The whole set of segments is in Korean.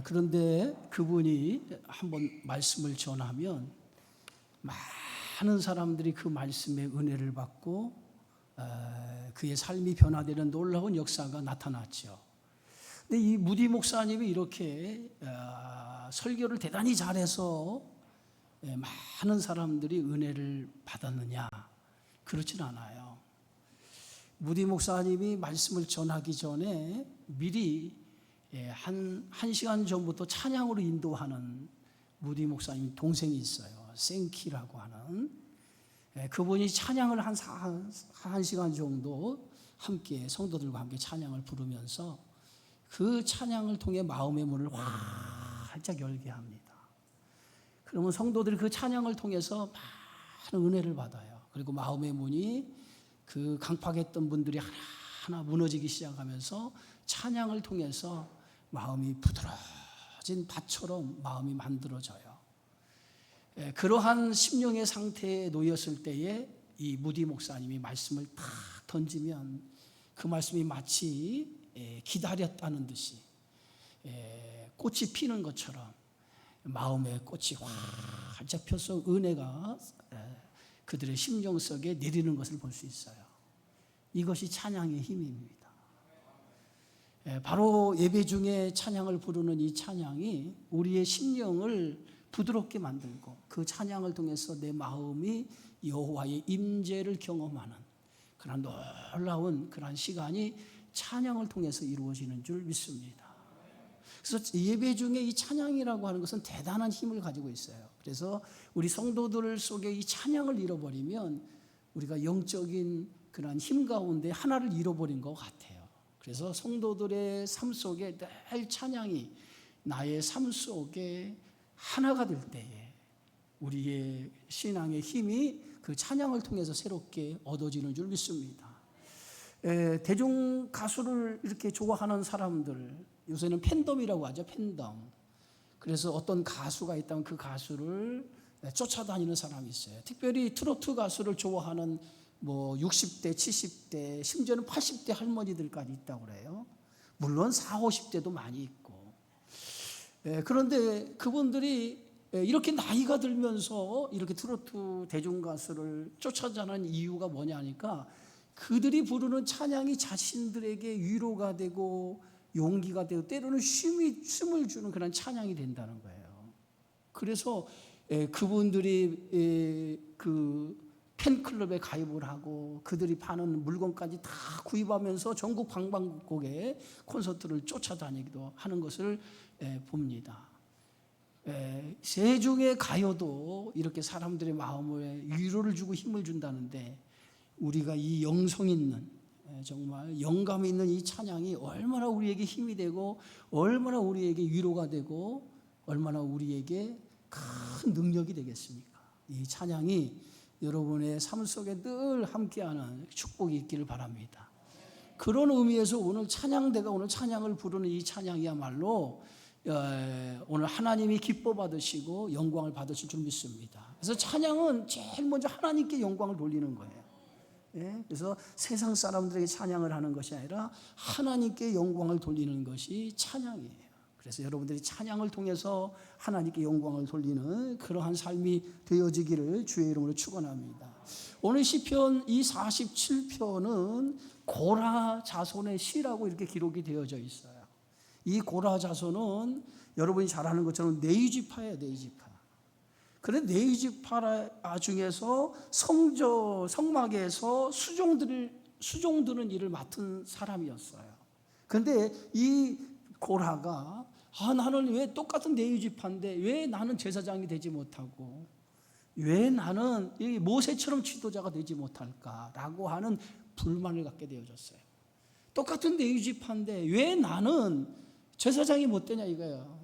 그런데 그분이 한번 말씀을 전하면 많은 사람들이 그 말씀의 은혜를 받고 그의 삶이 변화되는 놀라운 역사가 나타났죠. 근데 이 무디 목사님이 이렇게 설교를 대단히 잘해서 많은 사람들이 은혜를 받았느냐? 그렇진 않아요. 무디 목사님이 말씀을 전하기 전에 미리 한 시간 전부터 찬양으로 인도하는 무디 목사님 동생이 있어요. 생키라고 하는. 그분이 찬양을 한 시간 정도 함께 성도들과 함께 찬양을 부르면서 그 찬양을 통해 마음의 문을 활짝 열게 합니다. 그러면 성도들이 그 찬양을 통해서 많은 은혜를 받아요. 그리고 마음의 문이 그 강팍했던 분들이 하나하나 무너지기 시작하면서 찬양을 통해서 마음이 부드러워진 밭처럼 마음이 만들어져요. 그러한 심령의 상태에 놓였을 때에 이 무디 목사님이 말씀을 탁 던지면 그 말씀이 마치 기다렸다는 듯이 꽃이 피는 것처럼 마음의 꽃이 활짝 펴서 은혜가 그들의 심령 속에 내리는 것을 볼 수 있어요. 이것이 찬양의 힘입니다. 바로 예배 중에 찬양을 부르는 이 찬양이 우리의 심령을 부드럽게 만들고 그 찬양을 통해서 내 마음이 여호와의 임재를 경험하는 그런 놀라운 그런 시간이 찬양을 통해서 이루어지는 줄 믿습니다. 그래서 예배 중에 이 찬양이라고 하는 것은 대단한 힘을 가지고 있어요. 그래서 우리 성도들 속에 이 찬양을 잃어버리면 우리가 영적인 그런 힘 가운데 하나를 잃어버린 것 같아요. 그래서 성도들의 삶 속에 늘 찬양이 나의 삶 속에 하나가 될 때에 우리의 신앙의 힘이 그 찬양을 통해서 새롭게 얻어지는 줄 믿습니다. 대중 가수를 이렇게 좋아하는 사람들, 요새는 팬덤이라고 하죠. 팬덤. 그래서 어떤 가수가 있다면 그 가수를 쫓아다니는 사람이 있어요. 특별히 트로트 가수를 좋아하는 60대, 70대, 심지어는 80대 할머니들까지 있다고 그래요. 물론 40, 50대도 많이 있고. 그런데 그분들이 이렇게 나이가 들면서 이렇게 트로트 대중 가수를 쫓아다니는 이유가 뭐냐 하니까 그들이 부르는 찬양이 자신들에게 위로가 되고 용기가 되고 때로는 쉼을 주는 그런 찬양이 된다는 거예요. 그래서 그분들이 그 팬클럽에 가입을 하고 그들이 파는 물건까지 다 구입하면서 전국 방방곡곡에 콘서트를 쫓아다니기도 하는 것을 봅니다. 세중의 가요도 이렇게 사람들의 마음에 위로를 주고 힘을 준다는데 우리가 이 영성 있는 정말 영감 있는 이 찬양이 얼마나 우리에게 힘이 되고 얼마나 우리에게 위로가 되고 얼마나 우리에게 큰 능력이 되겠습니까? 이 찬양이 여러분의 삶 속에 늘 함께하는 축복이 있기를 바랍니다. 그런 의미에서 오늘 찬양대가 오늘 찬양을 부르는 이 찬양이야말로 오늘 하나님이 기뻐 받으시고 영광을 받으실 줄 믿습니다. 그래서 찬양은 제일 먼저 하나님께 영광을 돌리는 거예요. 그래서 세상 사람들에게 찬양을 하는 것이 아니라 하나님께 영광을 돌리는 것이 찬양이에요. 그래서 여러분들이 찬양을 통해서 하나님께 영광을 돌리는 그러한 삶이 되어지기를 주의 이름으로 축원합니다. 오늘 시편 이 47편은 고라 자손의 시라고 이렇게 기록이 되어져 있어요. 이 고라 자손은 여러분이 잘 아는 것처럼 네이지파예요. 네이지파. 그런데 네이지파 중에서 성막에서 수종드는 일을 맡은 사람이었어요. 그런데 이 고라가 나는 왜 똑같은 네이지파인데 왜 나는 제사장이 되지 못하고 왜 나는 모세처럼 지도자가 되지 못할까라고 하는 불만을 갖게 되어졌어요. 똑같은 네이지파인데 왜 나는 제사장이 못 되냐 이거예요.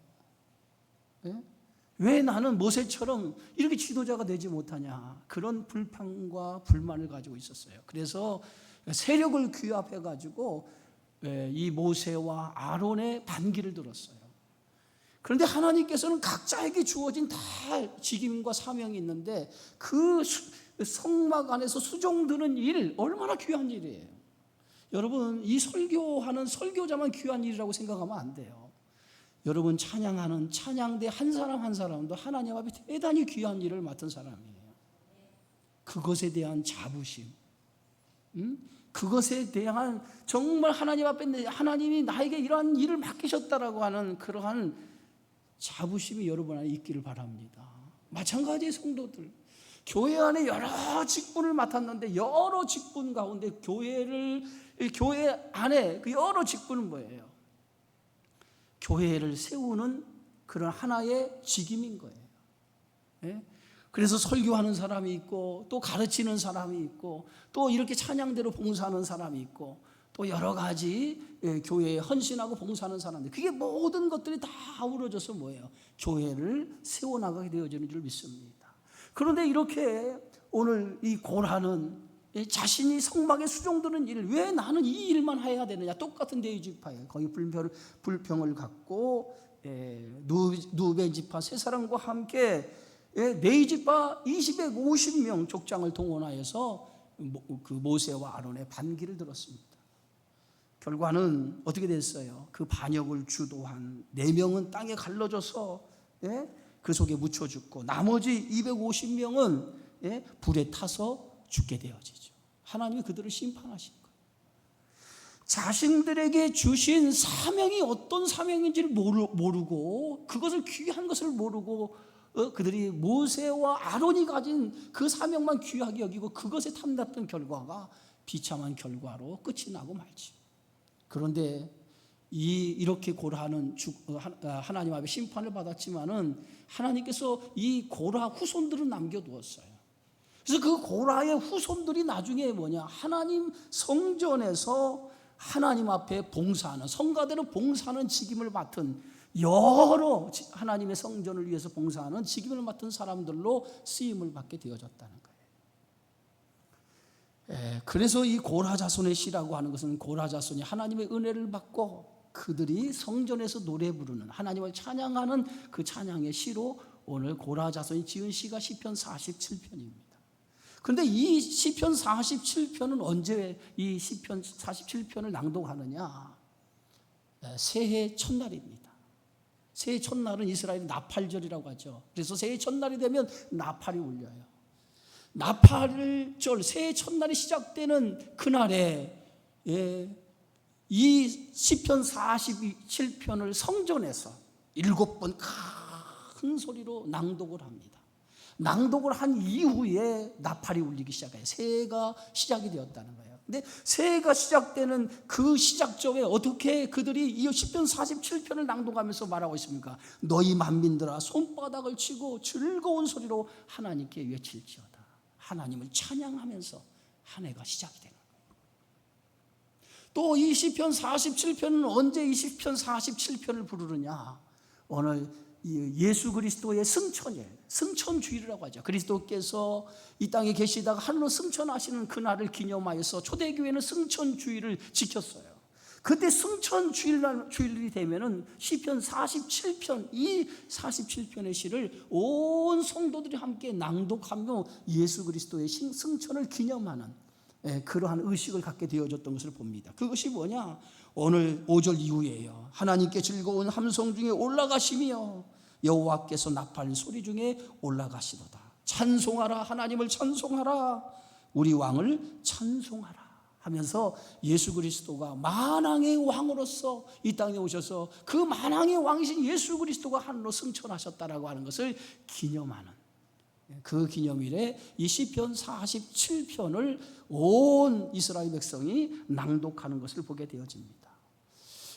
왜 나는 모세처럼 이렇게 지도자가 되지 못하냐 그런 불평과 불만을 가지고 있었어요. 그래서 세력을 규합해 가지고 이 모세와 아론의 반기를 들었어요. 그런데 하나님께서는 각자에게 주어진 다 직임과 사명이 있는데 그 성막 안에서 수종드는 일 얼마나 귀한 일이에요. 여러분 이 설교하는 설교자만 귀한 일이라고 생각하면 안 돼요. 여러분 찬양하는 찬양대 한 사람 한 사람도 하나님 앞에 대단히 귀한 일을 맡은 사람이에요. 그것에 대한 자부심, 그것에 대한 정말 하나님 앞에 하나님이 나에게 이러한 일을 맡기셨다라고 하는 그러한 자부심이 여러분 안에 있기를 바랍니다. 마찬가지의 성도들, 교회 안에 여러 직분을 맡았는데 여러 직분 가운데 교회 안에 그 여러 직분은 뭐예요? 교회를 세우는 그런 하나의 직임인 거예요. 예? 그래서 설교하는 사람이 있고 또 가르치는 사람이 있고 또 이렇게 찬양대로 봉사하는 사람이 있고 또 여러 가지 교회에 헌신하고 봉사하는 사람들, 그게 모든 것들이 다 아우러져서 뭐예요? 교회를 세워나가게 되어지는 줄 믿습니다. 그런데 이렇게 오늘 이 고라는 자신이 성막에 수종드는 일을, 왜 나는 이 일만 해야 되느냐? 똑같은 네이지파예요. 거기 불평을 갖고 누벤 지파 세 사람과 함께 네이지파 250명 족장을 동원하여서 그 모세와 아론의 반기를 들었습니다. 결과는 어떻게 됐어요? 그 반역을 주도한 4명은 땅에 갈라져서 그 속에 묻혀 죽고 나머지 250명은 불에 타서 죽게 되어지죠. 하나님이 그들을 심판하신 거예요. 자신들에게 주신 사명이 어떤 사명인지를 모르고 그것을 귀한 것을 모르고 그들이 모세와 아론이 가진 그 사명만 귀하게 여기고 그것에 탐났던 결과가 비참한 결과로 끝이 나고 말지. 그런데 이렇게 고라는 하나님 앞에 심판을 받았지만은 하나님께서 이 고라 후손들은 남겨두었어요. 그래서 그 고라의 후손들이 나중에 뭐냐? 하나님 성전에서 하나님 앞에 봉사하는, 성가대로 봉사하는 직임을 맡은, 여러 하나님의 성전을 위해서 봉사하는 직임을 맡은 사람들로 쓰임을 받게 되어졌다는 거예요. 그래서 이 고라 자손의 시라고 하는 것은 고라 자손이 하나님의 은혜를 받고 그들이 성전에서 노래 부르는, 하나님을 찬양하는 그 찬양의 시로 오늘 고라 자손이 지은 시가 시편 47편입니다. 그런데 이 시편 47편은 언제 이 시편 47편을 낭독하느냐? 새해 첫날입니다. 새해 첫날은 이스라엘의 나팔절이라고 하죠. 그래서 새해 첫날이 되면 나팔이 울려요. 나팔절, 새해 첫날이 시작되는 그날에 이 시편 47편을 성전에서 7번 큰 소리로 낭독을 합니다. 낭독을 한 이후에 나팔이 울리기 시작해요. 새해가 시작이 되었다는 거예요. 근데 새해가 시작되는 그 시작점에 어떻게 그들이 이 시편 47편을 낭독하면서 말하고 있습니까? 너희 만민들아 손바닥을 치고 즐거운 소리로 하나님께 외칠지어다. 하나님을 찬양하면서 한 해가 시작이 되는 거예요. 또 이 시편 47편은 언제 이 시편 47편을 부르느냐? 오늘 예수 그리스도의 승천일, 승천주일이라고 하죠. 그리스도께서 이 땅에 계시다가 하늘로 승천하시는 그날을 기념하여서 초대교회는 승천주일을 지켰어요. 그때 승천주일이 되면은 시편 47편, 이 47편의 시를 온 성도들이 함께 낭독하며 예수 그리스도의 승천을 기념하는 그러한 의식을 갖게 되어졌던 것을 봅니다. 그것이 뭐냐? 오늘 5절 이후에요. 하나님께 즐거운 함성 중에 올라가시며 여호와께서 나팔 소리 중에 올라가시도다. 찬송하라, 하나님을 찬송하라, 우리 왕을 찬송하라 하면서 예수 그리스도가 만왕의 왕으로서 이 땅에 오셔서 그 만왕의 왕이신 예수 그리스도가 하늘로 승천하셨다라고 하는 것을 기념하는 그 기념일에 이 시편 47편을 온 이스라엘 백성이 낭독하는 것을 보게 되어집니다.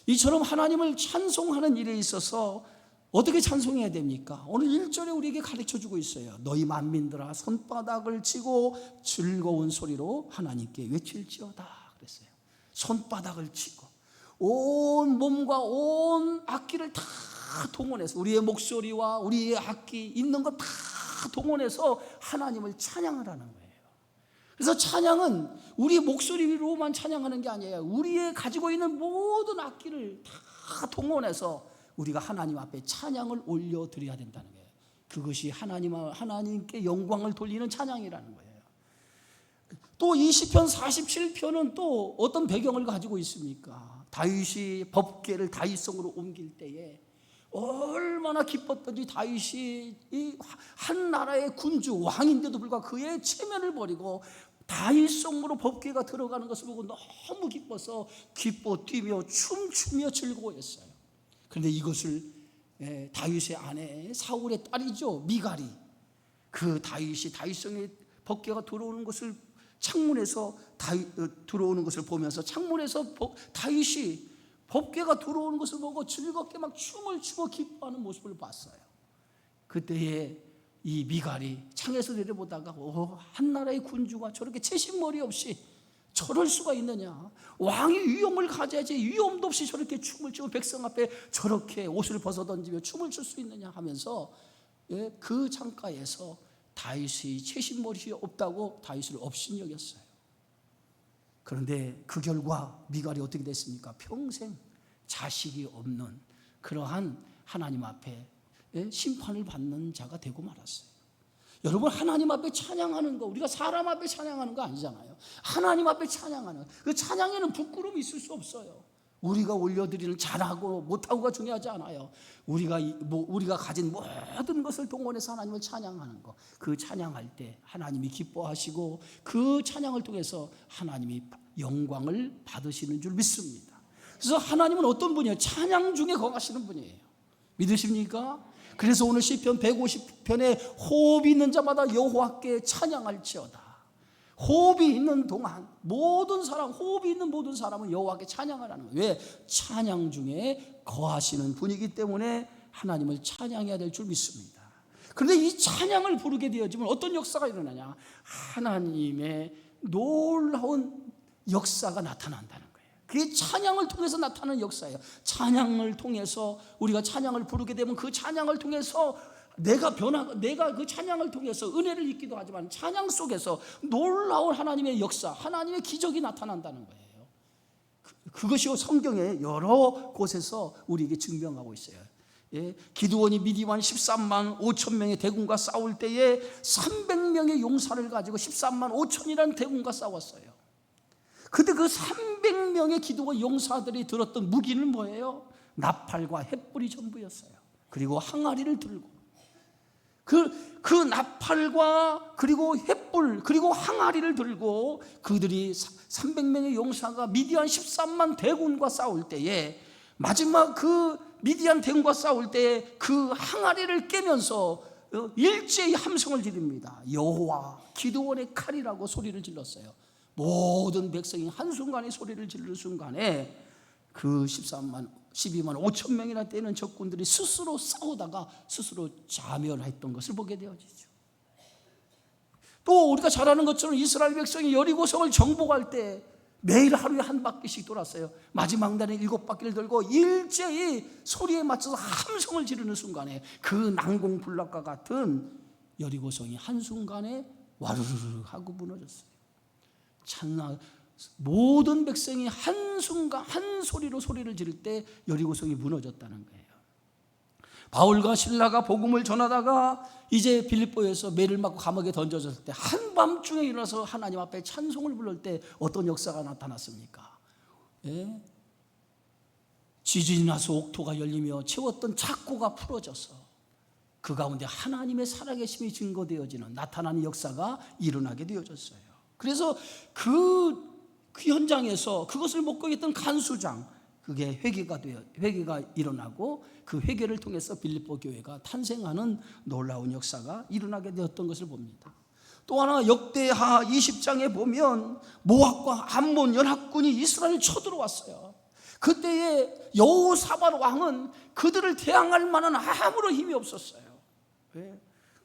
이처럼 하나님을 찬송하는 일에 있어서 어떻게 찬송해야 됩니까? 오늘 1절에 우리에게 가르쳐주고 있어요. 너희 만민들아 손바닥을 치고 즐거운 소리로 하나님께 외칠지어다 그랬어요. 손바닥을 치고 온 몸과 온 악기를 다 동원해서, 우리의 목소리와 우리의 악기 있는 것 다 동원해서 하나님을 찬양을 하는 거예요. 그래서 찬양은 우리의 목소리로만 찬양하는 게 아니에요. 우리의 가지고 있는 모든 악기를 다 동원해서 우리가 하나님 앞에 찬양을 올려드려야 된다는 거예요. 그것이 하나님께 영광을 돌리는 찬양이라는 거예요. 또 이 시편 47편은 또 어떤 배경을 가지고 있습니까? 다윗이 법궤를 다윗성으로 옮길 때에 얼마나 기뻤던지 다윗이 이 한 나라의 군주 왕인데도 불구하고 그의 체면을 버리고 다윗 성으로 법궤가 들어가는 것을 보고 너무 기뻐서 기뻐 뛰며 춤추며 즐거워했어요. 그런데 이것을 다윗의 아내 사울의 딸이죠, 미갈이, 그 다윗이 다윗성에 법궤가 들어오는 것을 창문에서 들어오는 것을 보면서 창문에서 다윗이 법궤가 들어오는 것을 보고 즐겁게 막 춤을 추고 기뻐하는 모습을 봤어요. 그때에 이 미갈이 창에서 내려보다가 한 나라의 군주가 저렇게 채신머리 없이 저럴 수가 있느냐, 왕이 위엄을 가져야지 위엄도 없이 저렇게 춤을 추고 백성 앞에 저렇게 옷을 벗어던지며 춤을 출 수 있느냐 하면서 그 창가에서 다윗이 채신머리 없다고 다윗을 업신여겼어요. 그런데 그 결과 미갈이 어떻게 됐습니까? 평생 자식이 없는 그러한 하나님 앞에 심판을 받는 자가 되고 말았어요. 여러분, 하나님 앞에 찬양하는 거, 우리가 사람 앞에 찬양하는 거 아니잖아요. 하나님 앞에 찬양하는 그 찬양에는 부끄러움이 있을 수 없어요. 우리가 올려드리는 잘하고 못하고가 중요하지 않아요. 우리가 가진 모든 것을 동원해서 하나님을 찬양하는 거, 그 찬양할 때 하나님이 기뻐하시고 그 찬양을 통해서 하나님이 영광을 받으시는 줄 믿습니다. 그래서 하나님은 어떤 분이에요? 찬양 중에 거하시는 분이에요. 믿으십니까? 그래서 오늘 시편 150편에 호흡이 있는 자마다 여호와께 찬양할지어다. 호흡이 있는 동안 모든 사람, 호흡이 있는 모든 사람은 여호와께 찬양을 하는 거예요. 왜? 찬양 중에 거하시는 분이기 때문에 하나님을 찬양해야 될 줄 믿습니다. 그런데 이 찬양을 부르게 되어지면 어떤 역사가 일어나냐? 하나님의 놀라운 역사가 나타난다는 거예요. 그게 찬양을 통해서 나타나는 역사예요. 찬양을 통해서 우리가 찬양을 부르게 되면 그 찬양을 통해서 내가 그 찬양을 통해서 은혜를 입기도 하지만 찬양 속에서 놀라운 하나님의 역사, 하나님의 기적이 나타난다는 거예요. 그것이 성경의 여러 곳에서 우리에게 증명하고 있어요. 기드온이 미디안 13만 5천 명의 대군과 싸울 때에 300명의 용사를 가지고 13만 5천이라는 대군과 싸웠어요. 그때 그 300명의 기드온 용사들이 들었던 무기는 뭐예요? 나팔과 횃불이 전부였어요. 그리고 항아리를 들고 그 나팔과 그리고 횃불 그리고 항아리를 들고 그들이 300명의 용사가 미디안 13만 대군과 싸울 때에 마지막 그 미디안 대군과 싸울 때에 그 항아리를 깨면서 일제히 함성을 지릅니다. 여호와 기드온의 칼이라고 소리를 질렀어요. 모든 백성이 한순간에 소리를 지르는 순간에 그 12만 5천 명이나 되는 적군들이 스스로 싸우다가 스스로 자멸했던 것을 보게 되어지죠. 또 우리가 잘 아는 것처럼 이스라엘 백성이 여리고성을 정복할 때 매일 하루에 한 바퀴씩 돌았어요. 마지막 날에 7바퀴를 돌고 일제히 소리에 맞춰서 함성을 지르는 순간에 그 난공불락과 같은 여리고성이 한순간에 와르르르 하고 무너졌어요. 모든 백성이 한순간 한 소리로 소리를 지를 때 여리고성이 무너졌다는 거예요. 바울과 실라가 복음을 전하다가 이제 빌립보에서 매를 맞고 감옥에 던져졌을 때 한밤중에 일어나서 하나님 앞에 찬송을 부를 때 어떤 역사가 나타났습니까? 지진이 나서 옥토가 열리며 채웠던 착고가 풀어져서 그 가운데 하나님의 살아계심이 증거되어지는 나타나는 역사가 일어나게 되어졌어요. 그래서 그 현장에서 그것을 목격했던 간수장, 그게 회개가 일어나고 그 회개를 통해서 빌립보 교회가 탄생하는 놀라운 역사가 일어나게 되었던 것을 봅니다. 또 하나 역대하 20장에 보면 모압과 암몬 연합군이 이스라엘을 쳐들어왔어요. 그때에 여호사밧 왕은 그들을 대항할 만한 아무런 힘이 없었어요.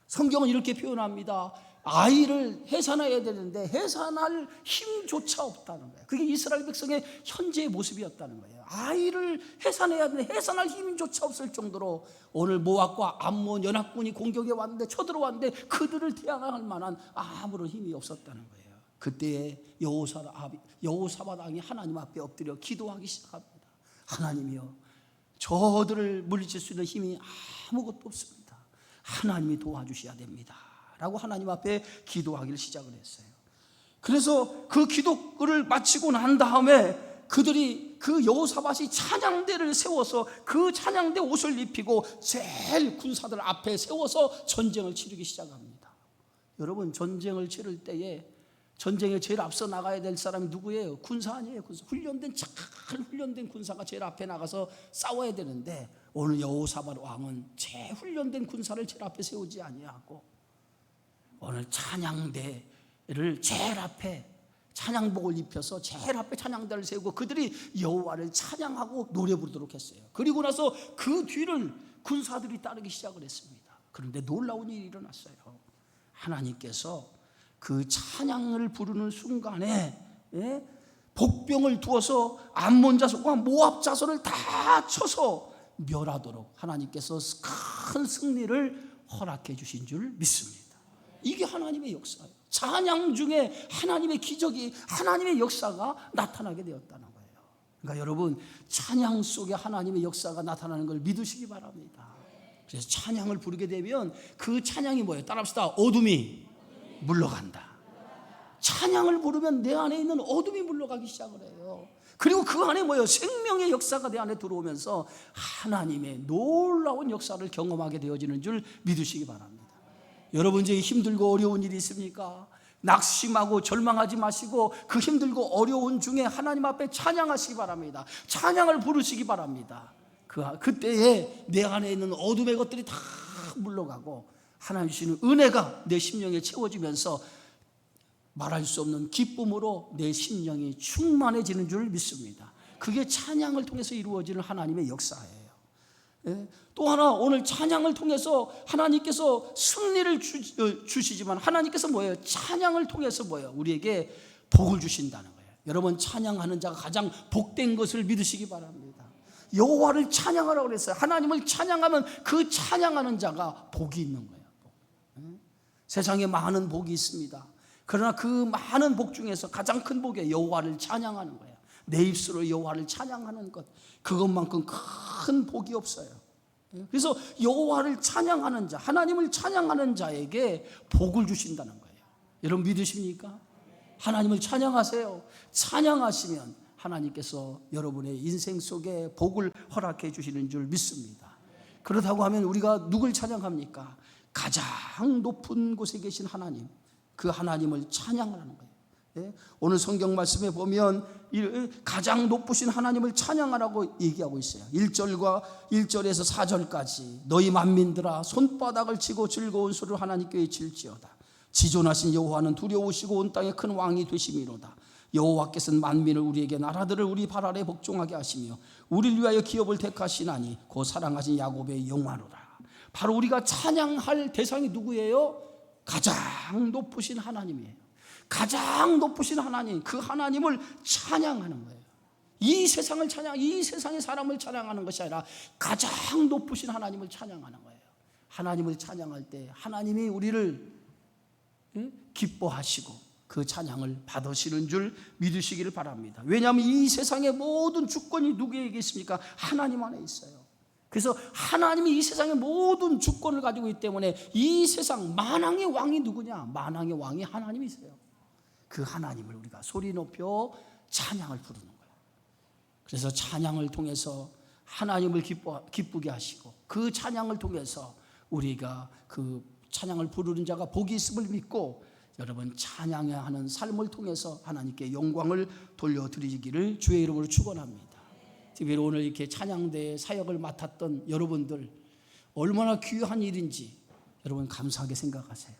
성경은 이렇게 표현합니다. 아이를 해산해야 되는데 해산할 힘조차 없다는 거예요. 그게 이스라엘 백성의 현재의 모습이었다는 거예요. 아이를 해산해야 되는데 해산할 힘조차 없을 정도로 오늘 모압과 암몬 연합군이 공격해 왔는데 쳐들어왔는데 그들을 대항할 만한 아무런 힘이 없었다는 거예요. 그때 여호사밧 왕이 하나님 앞에 엎드려 기도하기 시작합니다. 하나님이여, 저들을 물리칠 수 있는 힘이 아무것도 없습니다. 하나님이 도와주셔야 됩니다 라고 하나님 앞에 기도하기를 시작을 했어요. 그래서 그 기도를 마치고 난 다음에 그들이 그 여호사밧이 찬양대를 세워서 그 찬양대 옷을 입히고 제일 군사들 앞에 세워서 전쟁을 치르기 시작합니다. 여러분, 전쟁을 치를 때에 전쟁에 제일 앞서 나가야 될 사람이 누구예요? 군사 아니에요? 군사. 잘 훈련된 군사가 제일 앞에 나가서 싸워야 되는데 오늘 여호사밧 왕은 제일 훈련된 군사를 제일 앞에 세우지 아니하고 오늘 찬양대를 제일 앞에 찬양복을 입혀서 제일 앞에 찬양대를 세우고 그들이 여호와를 찬양하고 노래 부르도록 했어요. 그리고 나서 그 뒤를 군사들이 따르기 시작을 했습니다. 그런데 놀라운 일이 일어났어요. 하나님께서 그 찬양을 부르는 순간에 복병을 두어서 암몬 자손과 모압 자손을 다 쳐서 멸하도록 하나님께서 큰 승리를 허락해 주신 줄 믿습니다. 이게 하나님의 역사예요. 찬양 중에 하나님의 기적이, 하나님의 역사가 나타나게 되었다는 거예요. 그러니까 여러분, 찬양 속에 하나님의 역사가 나타나는 걸 믿으시기 바랍니다. 그래서 찬양을 부르게 되면 그 찬양이 뭐예요? 따라합시다. 어둠이 물러간다. 찬양을 부르면 내 안에 있는 어둠이 물러가기 시작을 해요. 그리고 그 안에 뭐예요? 생명의 역사가 내 안에 들어오면서 하나님의 놀라운 역사를 경험하게 되어지는 줄 믿으시기 바랍니다. 여러분, 이제 힘들고 어려운 일이 있습니까? 낙심하고 절망하지 마시고 그 힘들고 어려운 중에 하나님 앞에 찬양하시기 바랍니다. 찬양을 부르시기 바랍니다. 그때에 내 안에 있는 어둠의 것들이 다 물러가고 하나님 주시는 은혜가 내 심령에 채워지면서 말할 수 없는 기쁨으로 내 심령이 충만해지는 줄 믿습니다. 그게 찬양을 통해서 이루어지는 하나님의 역사예요. 또 하나, 오늘 찬양을 통해서 하나님께서 승리를 주시지만 하나님께서 뭐예요? 찬양을 통해서 뭐예요? 우리에게 복을 주신다는 거예요. 여러분, 찬양하는 자가 가장 복된 것을 믿으시기 바랍니다. 여호와를 찬양하라고 그랬어요. 하나님을 찬양하면 그 찬양하는 자가 복이 있는 거예요. 세상에 많은 복이 있습니다. 그러나 그 많은 복 중에서 가장 큰 복이 여호와를 찬양하는 거예요. 내 입술로 여호와를 찬양하는 것, 그것만큼 큰 복이 없어요. 그래서 여호와를 찬양하는 자, 하나님을 찬양하는 자에게 복을 주신다는 거예요. 여러분, 믿으십니까? 하나님을 찬양하세요. 찬양하시면 하나님께서 여러분의 인생 속에 복을 허락해 주시는 줄 믿습니다. 그렇다고 하면 우리가 누굴 찬양합니까? 가장 높은 곳에 계신 하나님, 그 하나님을 찬양하는 거예요. 오늘 성경 말씀에 보면 가장 높으신 하나님을 찬양하라고 얘기하고 있어요. 1절에서 4절까지 너희 만민들아 손바닥을 치고 즐거운 소리를 하나님께 외칠지어다. 지존하신 여호와는 두려우시고 온 땅의 큰 왕이 되심이로다. 여호와께서는 만민을 우리에게 나라들을 우리 발 아래 복종하게 하시며 우리를 위하여 기업을 택하시나니 곧 사랑하신 야곱의 영화로라. 바로 우리가 찬양할 대상이 누구예요? 가장 높으신 하나님이에요. 가장 높으신 하나님, 그 하나님을 찬양하는 거예요. 이 세상을 이 세상의 사람을 찬양하는 것이 아니라 가장 높으신 하나님을 찬양하는 거예요. 하나님을 찬양할 때 하나님이 우리를 기뻐하시고 그 찬양을 받으시는 줄 믿으시기를 바랍니다. 왜냐하면 이 세상의 모든 주권이 누구에게 있습니까? 하나님 안에 있어요. 그래서 하나님이 이 세상의 모든 주권을 가지고 있기 때문에 이 세상 만왕의 왕이 누구냐? 만왕의 왕이 하나님이세요. 그 하나님을 우리가 소리 높여 찬양을 부르는 거예요. 그래서 찬양을 통해서 하나님을 기쁘게 하시고 그 찬양을 통해서 우리가 그 찬양을 부르는 자가 복이 있음을 믿고 여러분, 찬양하는 삶을 통해서 하나님께 영광을 돌려드리기를 주의 이름으로 축원합니다. 특별히 오늘 이렇게 찬양대 사역을 맡았던 여러분들, 얼마나 귀한 일인지 여러분 감사하게 생각하세요.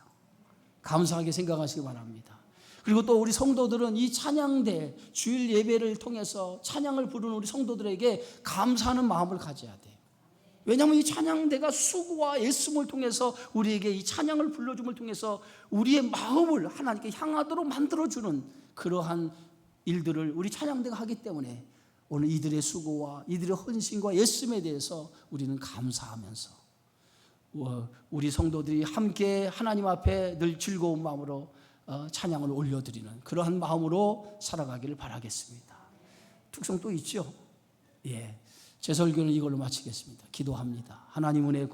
감사하게 생각하시기 바랍니다. 그리고 또 우리 성도들은 이 찬양대 주일 예배를 통해서 찬양을 부르는 우리 성도들에게 감사하는 마음을 가져야 돼요. 왜냐하면 이 찬양대가 수고와 애씀을 통해서 우리에게 이 찬양을 불러줌을 통해서 우리의 마음을 하나님께 향하도록 만들어주는 그러한 일들을 우리 찬양대가 하기 때문에 오늘 이들의 수고와 이들의 헌신과 애씀에 대해서 우리는 감사하면서 우리 성도들이 함께 하나님 앞에 늘 즐거운 마음으로 찬양을 올려드리는 그러한 마음으로 살아가기를 바라겠습니다. 특성 또 있죠? 제 설교는 이걸로 마치겠습니다. 기도합니다. 하나님 은혜